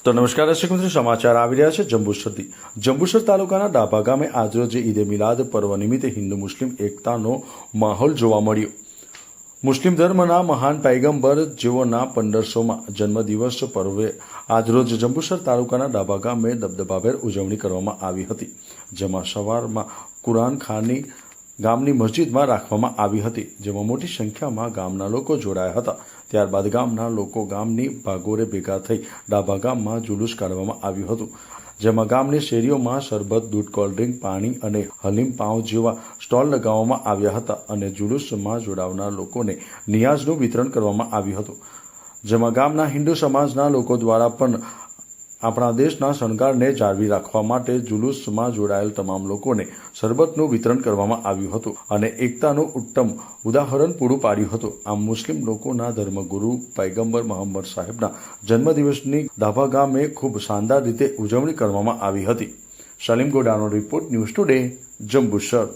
તો નમસ્કાર દર્શક મિત્રો, સમાચાર આવી રહ્યા છે જંબુસરથી। જંબુસર તાલુકાના ડાભા ગામે આજરોજ ઈદે મિલાદ પર્વ નિમિત્તે હિન્દુ મુસ્લિમ એકતાનો માહોલ જોવા મળ્યો। મુસ્લિમ ધર્મના મહાન પૈગંબર જેઓના 1500માં જન્મદિવસ પર્વે આજરોજ જંબુસર તાલુકાના ડાભા ગામે દબદબાભેર ઉજવણી કરવામાં આવી હતી, જેમાં સવારમાં કુરાન ખાની ગામની મસ્જિદમાં રાખવામાં આવી હતી, જેમાં મોટી સંખ્યામાં ગામના લોકો જોડાયા હતા। ત્યારબાદ ગામના લોકો ગામની ભાગોળે ભેગા થઈ ડાભા ગામમાં જુલુસ કાઢવામાં આવ્યું હતું, જેમાં ગામની શેરીઓમાં શરબત, દૂધ, કોલ્ડ્રિંક, પાણી અને હલીમ પાઉં જેવા સ્ટોલ લગાવવામાં આવ્યા હતા અને જુલુસમાં જોડાવનાર લોકોને નિયાઝનું વિતરણ કરવામાં આવ્યું હતું, જેમાં ગામના હિન્દુ સમાજના લોકો દ્વારા પણ આપણા દેશના શણગારને જાળવી રાખવા માટે જુલુસમાં જોડાયેલ તમામ લોકોને શરબતનું વિતરણ કરવામાં આવ્યું હતું અને એકતાનું ઉત્તમ ઉદાહરણ પૂરું પાડ્યું હતું। આમ મુસ્લિમ લોકોના ધર્મગુરુ પૈગંબર મોહમ્મદ સાહેબના જન્મદિવસની ડાભા ગામે ખૂબ શાનદાર રીતે ઉજવણી કરવામાં આવી હતી। સલીમ ગોડાનો રિપોર્ટ, ન્યૂઝ ટુડે, જંબુસર।